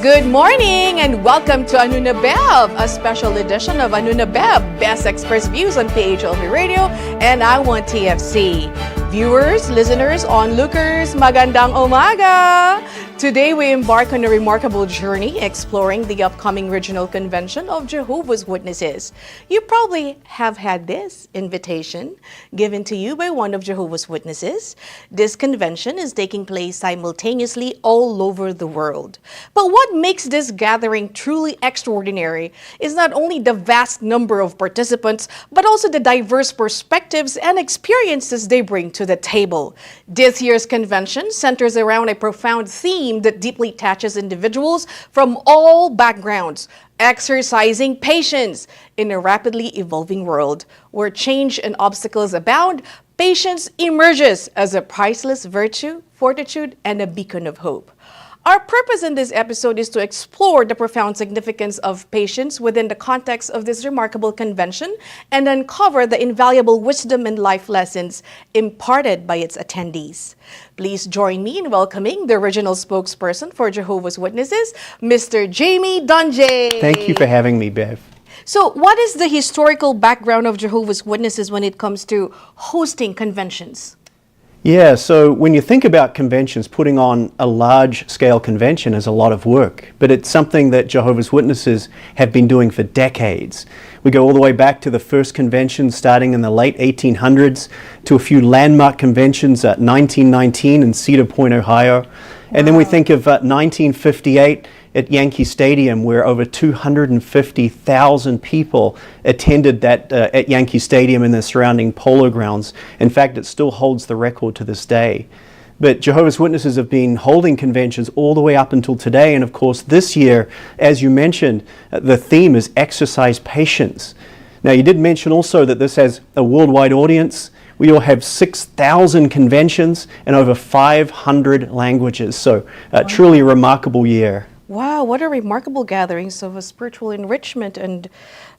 Good morning and welcome to Ano Na Bev, a special edition of Ano Na Bev, Best Experts Views on PHLV Radio and I Want TFC. Viewers, listeners, onlookers, magandang umaga! Today we embark on a remarkable journey exploring the upcoming Regional Convention of Jehovah's Witnesses. You probably have had this invitation given to you by one of Jehovah's Witnesses. This convention is taking place simultaneously all over the world. But what makes this gathering truly extraordinary is not only the vast number of participants, but also the diverse perspectives and experiences they bring to the table. This year's convention centers around a profound theme that deeply touches individuals from all backgrounds, exercising patience in a rapidly evolving world where change and obstacles abound. Patience emerges as a priceless virtue, fortitude, and a beacon of hope. Our purpose in this episode is to explore the profound significance of patience within the context of this remarkable convention and uncover the invaluable wisdom and life lessons imparted by its attendees. Please join me in welcoming the original spokesperson for Jehovah's Witnesses, Mr. Jamie Dunjay. Thank you for having me, Bev. So, what is the historical background of Jehovah's Witnesses when it comes to hosting conventions? Yeah, so when you think about conventions, putting on a large-scale convention is a lot of work, but it's something that Jehovah's Witnesses have been doing for decades. We go all the way back to the first convention starting in the late 1800s to a few landmark conventions at 1919 in Cedar Point, Ohio. And then we think of 1958 at Yankee Stadium, where over 250,000 people attended that at Yankee Stadium and the surrounding polo grounds. In fact, it still holds the record to this day. But Jehovah's Witnesses have been holding conventions all the way up until today. And of course, this year, as you mentioned, the theme is exercise patience. Now, you did mention also that this has a worldwide audience. We all have 6,000 conventions and over 500 languages. So truly a remarkable year. Wow, what a remarkable gatherings of a spiritual enrichment and in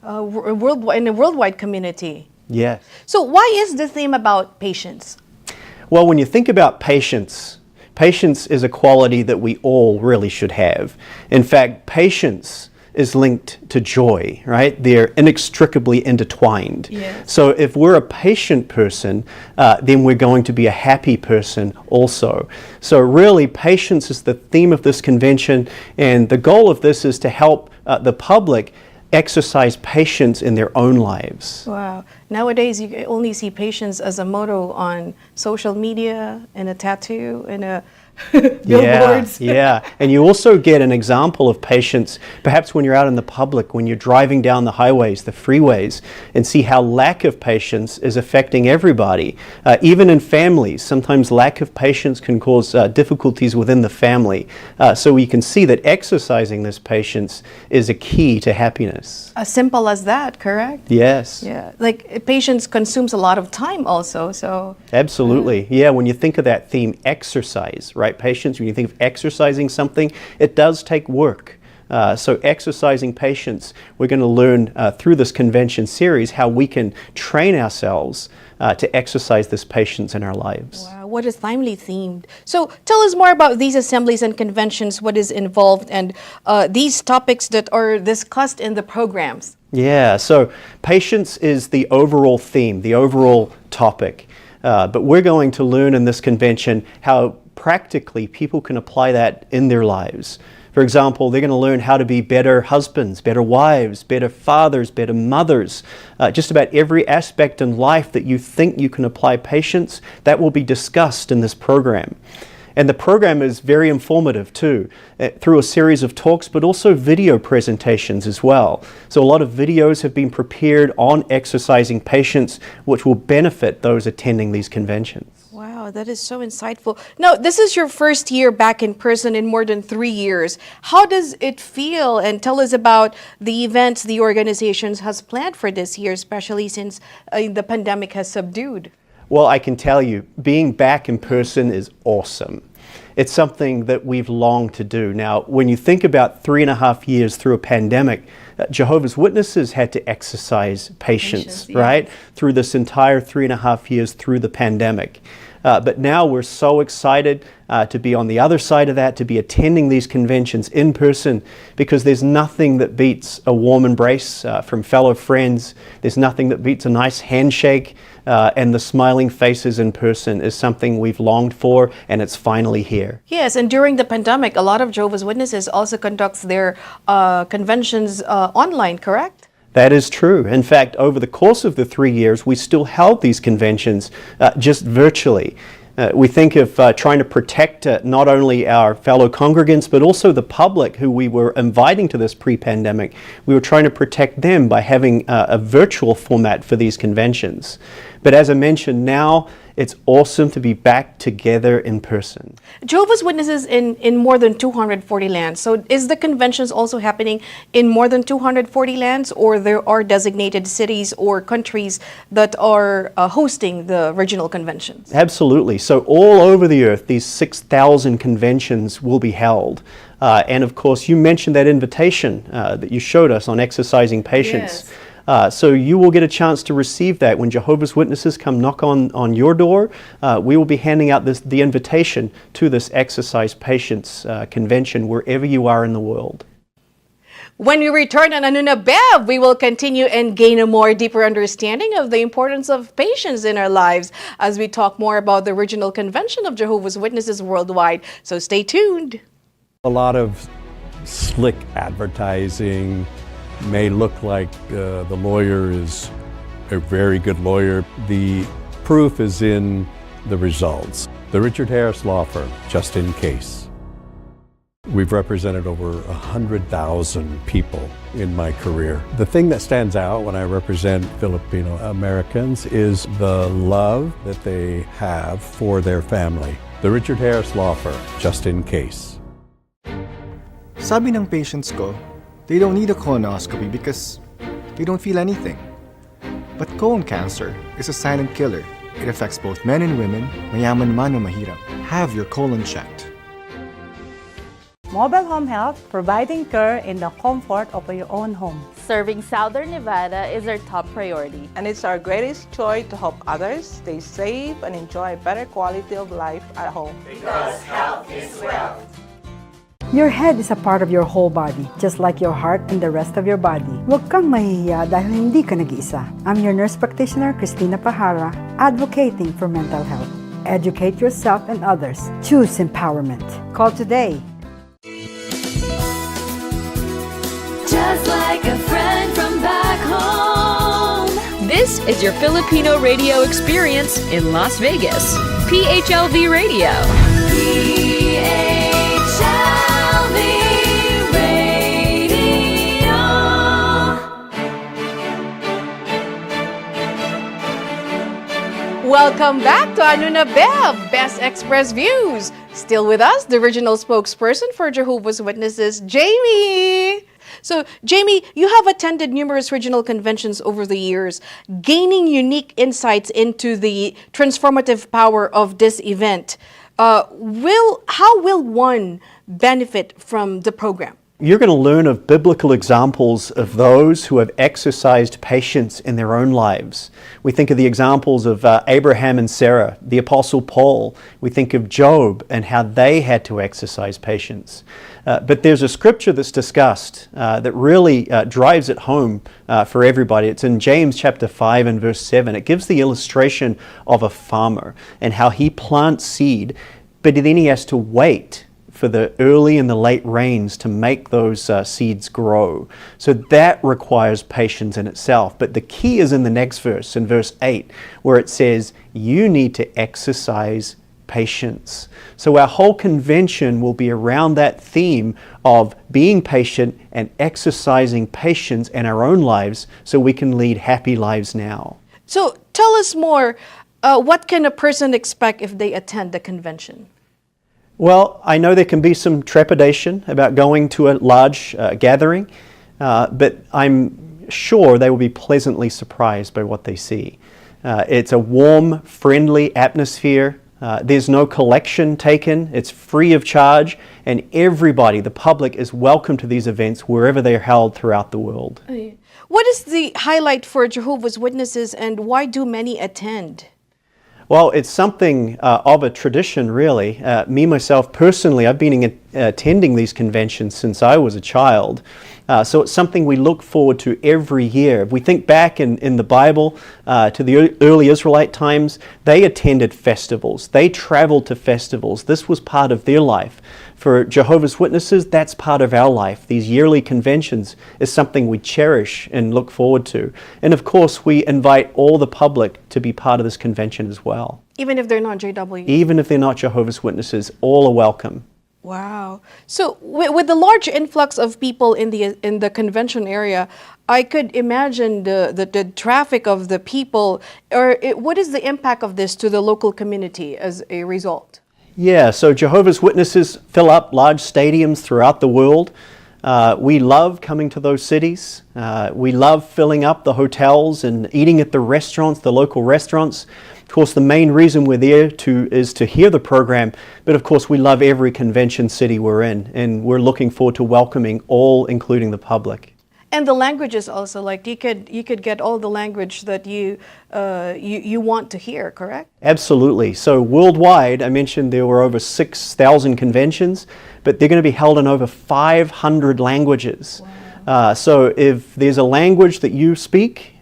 a worldwide community. Yes. So why is the theme about patience? Well, when you think about patience, patience is a quality that we all really should have. In fact, patience is linked to joy, right? They're inextricably intertwined. Yes. So if we're a patient person, then we're going to be a happy person also. So really, patience is the theme of this convention, and the goal of this is to help the public exercise patience in their own lives. Wow. Nowadays, you only see patience as a motto on social media, and a tattoo, and a billboards. Yeah. And you also get an example of patience, perhaps when you're out in the public, when you're driving down the highways, the freeways, and see how lack of patience is affecting everybody. Even in families, sometimes lack of patience can cause difficulties within the family. So we can see that exercising this patience is a key to happiness. As simple as that, correct? Yes. Yeah, like patience consumes a lot of time also, so. Absolutely. Yeah, when you think of that theme, exercise, right? Patience, when you think of exercising something, it does take work. So exercising patience, we're going to learn through this convention series how we can train ourselves to exercise this patience in our lives. Wow, what a timely theme. So tell us more about these assemblies and conventions, what is involved, and these topics that are discussed in the programs. Yeah, so patience is the overall theme, the overall topic. But we're going to learn in this convention how practically people can apply that in their lives. For example, they're going to learn how to be better husbands, better wives, better fathers, better mothers. Just about every aspect in life that you think you can apply patience, that will be discussed in this program. And the program is very informative too, through a series of talks, but also video presentations as well. So a lot of videos have been prepared on exercising patience, which will benefit those attending these conventions. Wow, that is so insightful. Now, this is your first year back in person in more than 3 years. How does it feel? And tell us about the events the organizations has planned for this year, especially since the pandemic has subdued. Well, I can tell you, being back in person is awesome. It's something that we've longed to do. Now, when you think about 3.5 years through a pandemic, Jehovah's Witnesses had to exercise patience, right? Through this entire 3.5 years through the pandemic. But now we're so excited to be on the other side of that, to be attending these conventions in person, because there's nothing that beats a warm embrace from fellow friends. There's nothing that beats a nice handshake, and the smiling faces in person is something we've longed for, and it's finally here. Yes, and during the pandemic, a lot of Jehovah's Witnesses also conducts their conventions online, correct? That is true. In fact, over the course of the 3 years, we still held these conventions just virtually. We think of trying to protect not only our fellow congregants, but also the public who we were inviting to this pre-pandemic. We were trying to protect them by having a virtual format for these conventions. But as I mentioned, now it's awesome to be back together in person. Jehovah's Witnesses in more than 240 lands. So is the conventions also happening in more than 240 lands, or there are designated cities or countries that are hosting the regional conventions? Absolutely. So all over the earth, these 6,000 conventions will be held. And of course, you mentioned that invitation that you showed us on exercising patience. Yes. So you will get a chance to receive that when Jehovah's Witnesses come knock on your door. We will be handing out the invitation to this Exercise Patience convention wherever you are in the world. When we return on Anuna Bev, we will continue and gain a more deeper understanding of the importance of patience in our lives as we talk more about the regional convention of Jehovah's Witnesses worldwide. So stay tuned. A lot of slick advertising may look like the lawyer is a very good lawyer. The proof is in the results. The Richard Harris Law Firm, just in case. We've represented over 100,000 people in my career. The thing that stands out when I represent Filipino Americans is the love that they have for their family. The Richard Harris Law Firm, just in case. Sabi ng patients ko, they don't need a colonoscopy because they don't feel anything. But colon cancer is a silent killer. It affects both men and women, mayaman man o mahirap. Have your colon checked. Mobile Home Health, providing care in the comfort of your own home. Serving Southern Nevada is our top priority. And it's our greatest joy to help others stay safe and enjoy a better quality of life at home. Because health is wealth. Your head is a part of your whole body, just like your heart and the rest of your body. Huwag kang mahihiya dahil hindi ka nag-iisa. I'm your nurse practitioner, Cristina Pajara, advocating for mental health. Educate yourself and others. Choose empowerment. Call today. Just like a friend from back home. This is your Filipino radio experience in Las Vegas. PHLV Radio. Welcome back to Anuna Bev, Best Express Views. Still with us, the original spokesperson for Jehovah's Witnesses, Jamie. So, Jamie, you have attended numerous regional conventions over the years, gaining unique insights into the transformative power of this event. How will one benefit from the program? You're going to learn of biblical examples of those who have exercised patience in their own lives. We think of the examples of Abraham and Sarah, the Apostle Paul. We think of Job and how they had to exercise patience. But there's a scripture that's discussed that really drives it home for everybody. It's in James chapter 5 and verse 7. It gives the illustration of a farmer and how he plants seed, but then he has to wait for the early and the late rains to make those seeds grow. So that requires patience in itself. But the key is in the next verse, in verse 8, where it says, you need to exercise patience. So our whole convention will be around that theme of being patient and exercising patience in our own lives so we can lead happy lives now. So tell us more, what can a person expect if they attend the convention? Well, I know there can be some trepidation about going to a large gathering, but I'm sure they will be pleasantly surprised by what they see. It's a warm, friendly atmosphere. There's no collection taken. It's free of charge, and everybody, the public, is welcome to these events wherever they're held throughout the world. What is the highlight for Jehovah's Witnesses, and why do many attend? Well, it's something of a tradition, really. Me, myself, personally, I've been attending these conventions since I was a child. So it's something we look forward to every year. If we think back in the Bible to the early Israelite times, they attended festivals. They traveled to festivals. This was part of their life. For Jehovah's Witnesses, that's part of our life. These yearly conventions is something we cherish and look forward to. And of course, we invite all the public to be part of this convention as well. Even if they're not JW? Even if they're not Jehovah's Witnesses, all are welcome. Wow. So with the large influx of people in the convention area, I could imagine the traffic of the people, what is the impact of this to the local community as a result? Yeah, so Jehovah's Witnesses fill up large stadiums throughout the world. We love coming to those cities. We love filling up the hotels and eating at the restaurants, the local restaurants. Of course, the main reason we're there is to hear the program, but of course we love every convention city we're in, and we're looking forward to welcoming all, including the public. And the languages also, like you could get all the language that you want to hear, correct? Absolutely. So worldwide, I mentioned there were over 6,000 conventions, but they're going to be held in over 500 languages. Wow. So if there's a language that you speak,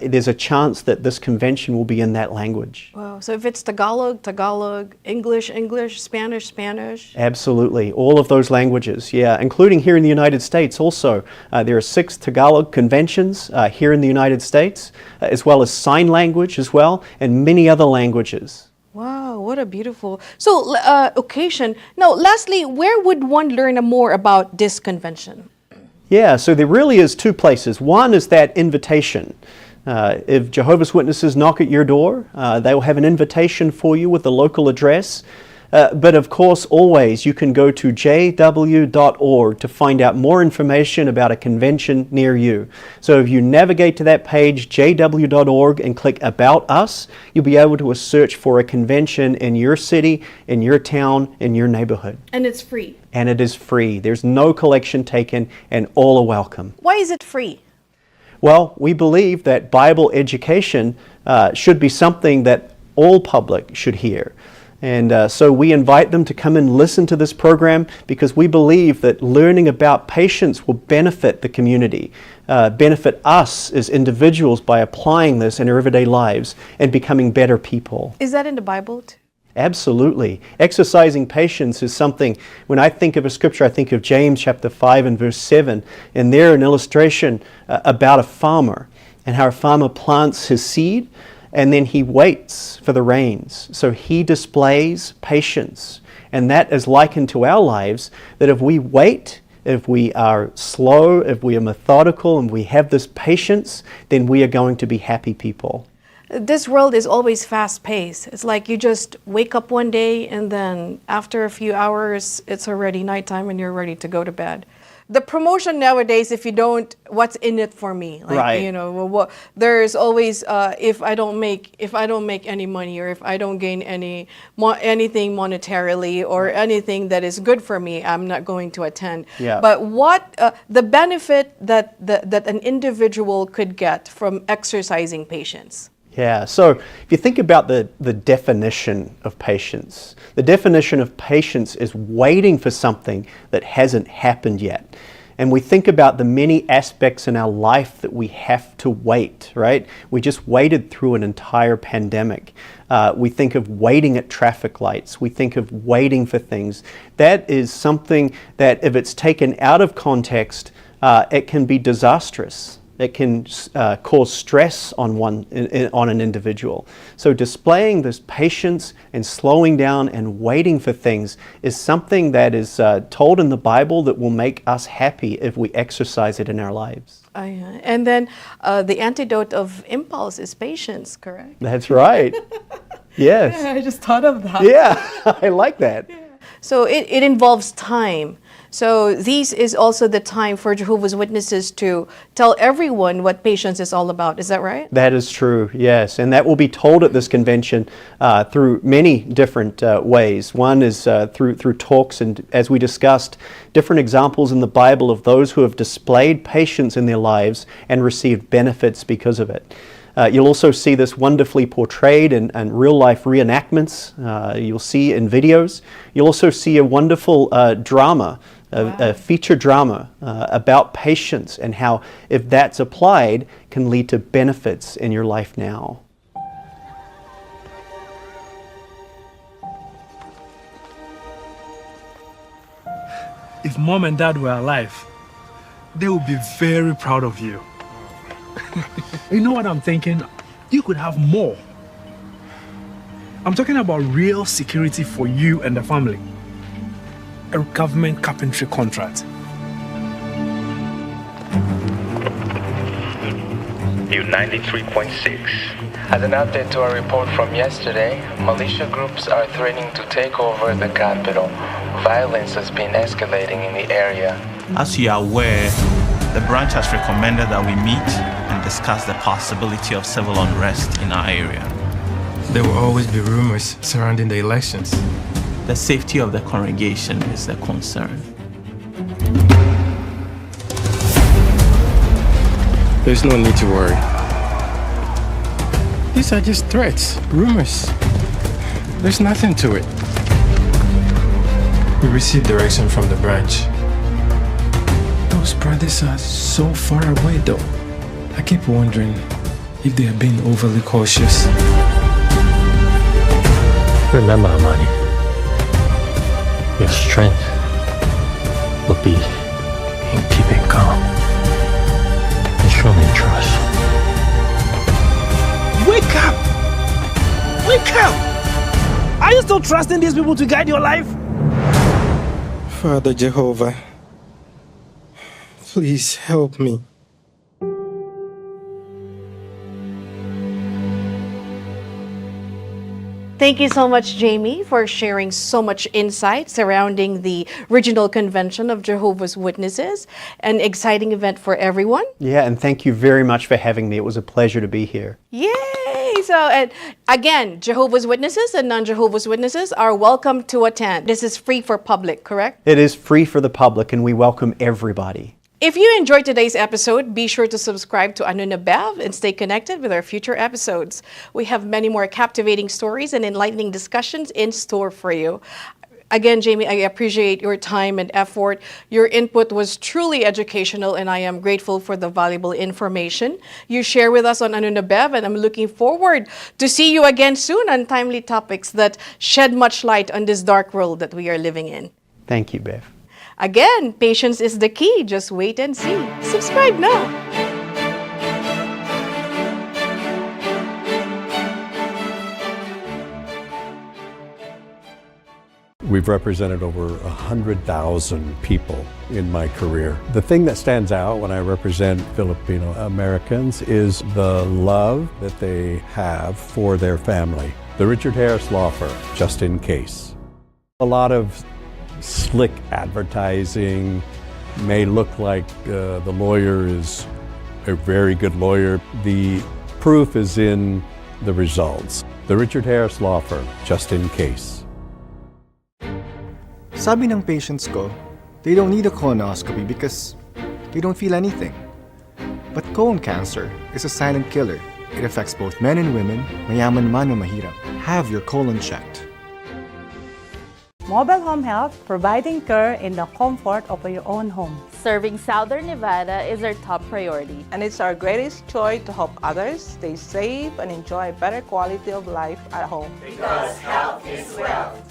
there's a chance that this convention will be in that language. Wow. So if it's Tagalog, Tagalog, English, English, Spanish, Spanish? Absolutely. All of those languages, yeah. Including here in the United States also. There are 6 Tagalog conventions here in the United States, as well as sign language as well, and many other languages. Wow, what a beautiful occasion. Now, lastly, where would one learn more about this convention? Yeah, so there really is 2 places. One is that invitation. If Jehovah's Witnesses knock at your door, they will have an invitation for you with a local address. But of course, always you can go to jw.org to find out more information about a convention near you. So if you navigate to that page, jw.org, and click About Us, you'll be able to search for a convention in your city, in your town, in your neighborhood. And it's free. And it is free. There's no collection taken, and all are welcome. Why is it free? Well, we believe that Bible education should be something that all public should hear. And so we invite them to come and listen to this program because we believe that learning about patience will benefit the community, benefit us as individuals by applying this in our everyday lives and becoming better people. Is that in the Bible too? Absolutely. Exercising patience is something, when I think of a scripture, I think of James chapter 5 and verse 7, and there an illustration about a farmer and how a farmer plants his seed and then he waits for the rains. So he displays patience. And that is likened to our lives, that if we wait, if we are slow, if we are methodical, and we have this patience, then we are going to be happy people. This world is always fast-paced. It's like you just wake up one day and then after a few hours, it's already nighttime and you're ready to go to bed. The promotion nowadays, if you don't, what's in it for me? Like, right. You know, there's always if I don't make any money, or if I don't gain anything monetarily or anything that is good for me, I'm not going to attend. Yeah. But what the benefit that an individual could get from exercising patience? Yeah, so if you think about the definition of patience, the definition of patience is waiting for something that hasn't happened yet. And we think about the many aspects in our life that we have to wait, right? We just waited through an entire pandemic. We think of waiting at traffic lights. We think of waiting for things. That is something that if it's taken out of context, it can be disastrous. It can cause stress on an individual. So displaying this patience and slowing down and waiting for things is something that is told in the Bible that will make us happy if we exercise it in our lives. And then the antidote of impulse is patience, correct? That's right. Yes. Yeah, I just thought of that. Yeah, I like that. Yeah. So it involves time. So this is also the time for Jehovah's Witnesses to tell everyone what patience is all about. Is that right? That is true, yes. And that will be told at this convention through many different ways. One is through talks and, as we discussed, different examples in the Bible of those who have displayed patience in their lives and received benefits because of it. You'll also see this wonderfully portrayed in real-life reenactments. You'll see in videos. You'll also see a wonderful drama, a feature drama about patience and how, if that's applied, can lead to benefits in your life now. If Mom and Dad were alive, they would be very proud of you. You know what I'm thinking? You could have more. I'm talking about real security for you and the family. A government carpentry contract. U93.6. As an update to our report from yesterday, militia groups are threatening to take over the capital. Violence has been escalating in the area. As you are aware, the branch has recommended that we meet and discuss the possibility of civil unrest in our area. There will always be rumors surrounding the elections. The safety of the congregation is a concern. There's no need to worry. These are just threats, rumors. There's nothing to it. We received direction from the branch. Those brothers are so far away though. I keep wondering if they are being overly cautious. Remember, Amani, your strength will be in keeping calm and showing trust. Wake up! Wake up! Are you still trusting these people to guide your life? Father Jehovah, please help me. Thank you so much, Jamie, for sharing so much insight surrounding the regional convention of Jehovah's Witnesses, an exciting event for everyone. Yeah, and thank you very much for having me. It was a pleasure to be here. Yay! So, and again, Jehovah's Witnesses and non-Jehovah's Witnesses are welcome to attend. This is free for public, correct? It is free for the public, and we welcome everybody. If you enjoyed today's episode, be sure to subscribe to Anuna Bev and stay connected with our future episodes. We have many more captivating stories and enlightening discussions in store for you. Again, Jamie, I appreciate your time and effort. Your input was truly educational, and I am grateful for the valuable information you share with us on Anuna Bev, and I'm looking forward to see you again soon on timely topics that shed much light on this dark world that we are living in. Thank you, Bev. Again, patience is the key. Just wait and see. Subscribe now. We've represented over 100,000 people in my career. The thing that stands out when I represent Filipino Americans is the love that they have for their family. The Richard Harris Law Firm, just in case. A lot of slick advertising may look like the lawyer is a very good lawyer. The proof is in the results. The Richard Harris Law Firm, just in case. Sabi ng patients ko, they don't need a colonoscopy because they don't feel anything. But colon cancer is a silent killer. It affects both men and women, mayaman man o mahirap. Have your colon checked. Mobile Home Health, providing care in the comfort of your own home. Serving Southern Nevada is our top priority. And it's our greatest joy to help others stay safe and enjoy a better quality of life at home. Because health is wealth.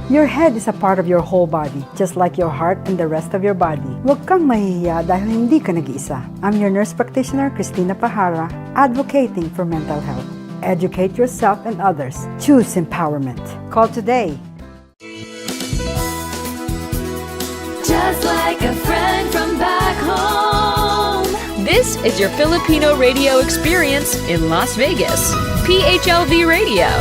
Your head is a part of your whole body, just like your heart and the rest of your body. Huwag kang mahihiya dahil hindi ka nag-iisa. I'm your nurse practitioner, Christina Pahara, advocating for mental health. Educate yourself and others. Choose empowerment. Call today. Just like a friend from back home. This is your Filipino radio experience in Las Vegas. PHLV Radio.